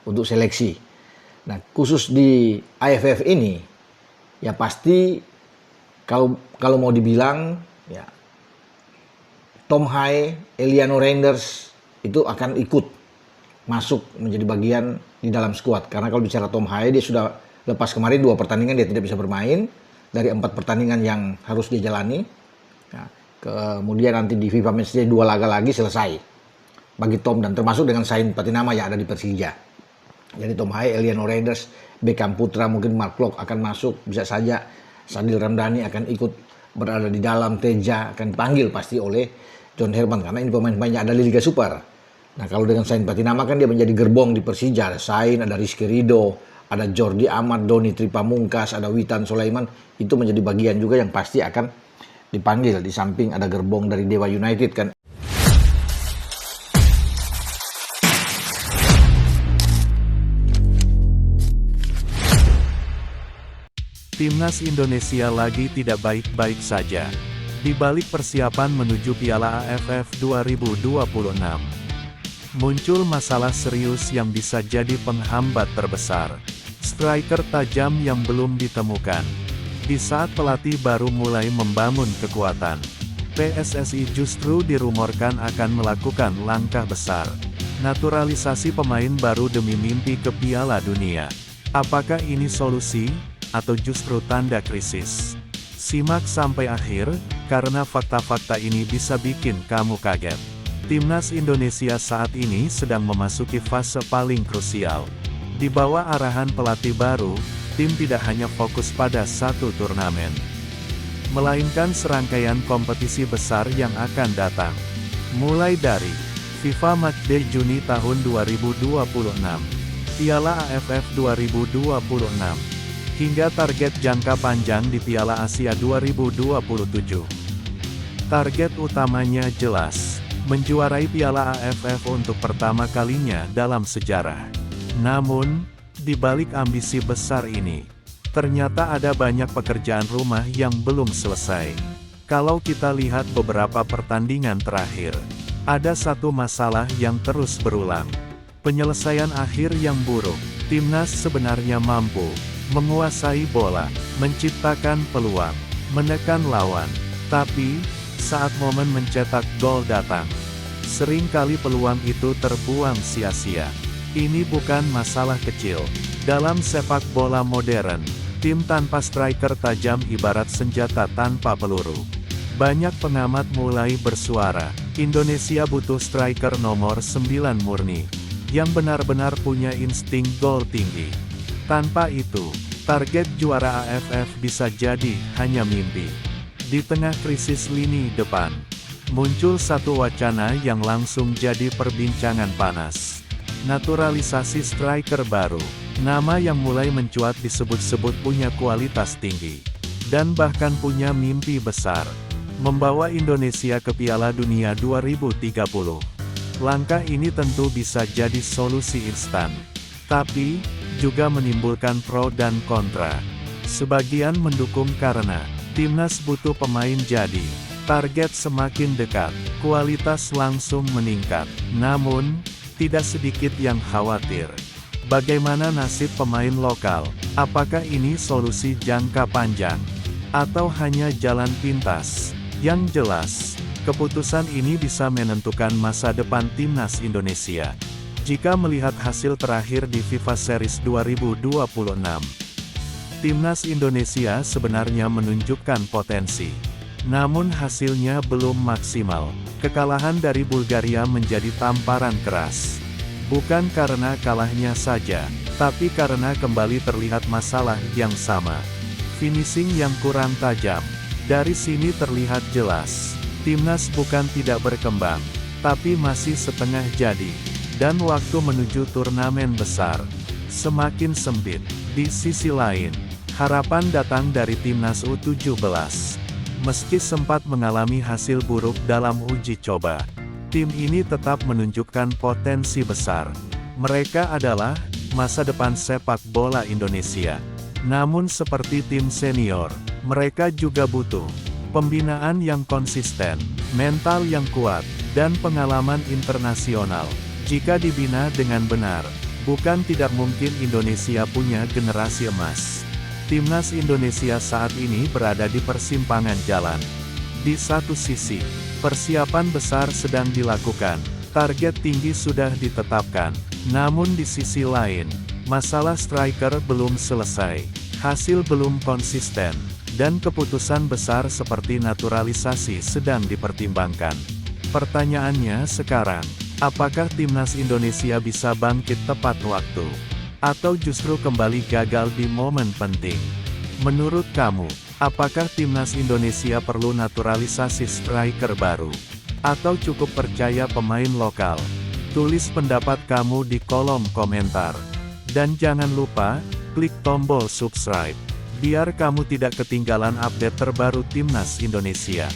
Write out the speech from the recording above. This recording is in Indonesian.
untuk seleksi. Nah, khusus di AFF ini, ya pasti kalau mau dibilang, ya Tom Hai, Eliano Reinders itu akan ikut masuk menjadi bagian di dalam skuad. Karena kalau bicara Tom Hai, dia sudah lepas kemarin 2 pertandingan dia tidak bisa bermain dari 4 pertandingan yang harus dia jalani. Nah, kemudian nanti di FIFA Matchday 2 laga lagi selesai bagi Tom, dan termasuk dengan Sain Patinama yang ada di Persija. Jadi Tom Hai, Eliano Reinders, Beckham Putra, mungkin Mark Klok akan masuk, bisa saja Sadil Ramdhani akan ikut berada di dalam, Teja akan dipanggil pasti oleh John Herman karena ini pemain-pemain yang ada di Liga Super. Nah, kalau dengan Sain Patinama kan dia menjadi gerbong di Persija, ada Sain, ada Rizky Ridho, ada Jordi Amat, Doni Tripamungkas, ada Witan Sulaiman, itu menjadi bagian juga yang pasti akan dipanggil, di samping ada gerbong dari Dewa United kan. Timnas Indonesia lagi tidak baik-baik saja. Di balik persiapan menuju Piala AFF 2026, muncul masalah serius yang bisa jadi penghambat terbesar. Striker tajam yang belum ditemukan. Di saat pelatih baru mulai membangun kekuatan, PSSI justru dirumorkan akan melakukan langkah besar. Naturalisasi pemain baru demi mimpi ke Piala Dunia. Apakah ini solusi? Atau justru tanda krisis? Simak sampai akhir, karena fakta-fakta ini bisa bikin kamu kaget. Timnas Indonesia saat ini sedang memasuki fase paling krusial. Di bawah arahan pelatih baru, tim tidak hanya fokus pada satu turnamen, melainkan serangkaian kompetisi besar yang akan datang. Mulai dari FIFA Matchday Juni tahun 2026, Piala AFF 2026, hingga target jangka panjang di Piala Asia 2027. Target utamanya jelas, menjuarai Piala AFF untuk pertama kalinya dalam sejarah. Namun, di balik ambisi besar ini, ternyata ada banyak pekerjaan rumah yang belum selesai. Kalau kita lihat beberapa pertandingan terakhir, ada satu masalah yang terus berulang. Penyelesaian akhir yang buruk. Timnas sebenarnya mampu menguasai bola, menciptakan peluang, menekan lawan. Tapi, saat momen mencetak gol datang, seringkali peluang itu terbuang sia-sia. Ini bukan masalah kecil. Dalam sepak bola modern, tim tanpa striker tajam ibarat senjata tanpa peluru. Banyak pengamat mulai bersuara, Indonesia butuh striker nomor 9 murni, yang benar-benar punya insting gol tinggi. Tanpa itu, target juara AFF bisa jadi hanya mimpi. Di tengah krisis lini depan, muncul satu wacana yang langsung jadi perbincangan panas. Naturalisasi striker baru. Nama yang mulai mencuat disebut-sebut punya kualitas tinggi, dan bahkan punya mimpi besar, membawa Indonesia ke Piala Dunia 2030. Langkah ini tentu bisa jadi solusi instan, tapi juga menimbulkan pro dan kontra. Sebagian mendukung karena timnas butuh pemain jadi, target semakin dekat, kualitas langsung meningkat. Namun, tidak sedikit yang khawatir. Bagaimana nasib pemain lokal? Apakah ini solusi jangka panjang? Atau hanya jalan pintas? Yang jelas, keputusan ini bisa menentukan masa depan timnas Indonesia. Jika melihat hasil terakhir di FIFA Series 2026, timnas Indonesia sebenarnya menunjukkan potensi. Namun hasilnya belum maksimal. Kekalahan dari Bulgaria menjadi tamparan keras. Bukan karena kalahnya saja, tapi karena kembali terlihat masalah yang sama. Finishing yang kurang tajam. Dari sini terlihat jelas, timnas bukan tidak berkembang, tapi masih setengah jadi. Dan waktu menuju turnamen besar semakin sempit. Di sisi lain, harapan datang dari timnas U17. Meski sempat mengalami hasil buruk dalam uji coba, tim ini tetap menunjukkan potensi besar. Mereka adalah masa depan sepak bola Indonesia. Namun seperti tim senior, mereka juga butuh pembinaan yang konsisten, mental yang kuat, dan pengalaman internasional. Jika dibina dengan benar, Bukan tidak mungkin Indonesia punya generasi emas. Timnas Indonesia saat ini berada di persimpangan jalan. Di satu sisi, persiapan besar sedang dilakukan, target tinggi sudah ditetapkan. Namun di sisi lain, masalah striker belum selesai, hasil belum konsisten, dan keputusan besar seperti naturalisasi sedang dipertimbangkan. Pertanyaannya sekarang, apakah Timnas Indonesia bisa bangkit tepat waktu? Atau justru kembali gagal di momen penting? Menurut kamu, apakah Timnas Indonesia perlu naturalisasi striker baru? Atau cukup percaya pemain lokal? Tulis pendapat kamu di kolom komentar. Dan jangan lupa, klik tombol subscribe, biar kamu tidak ketinggalan update terbaru Timnas Indonesia.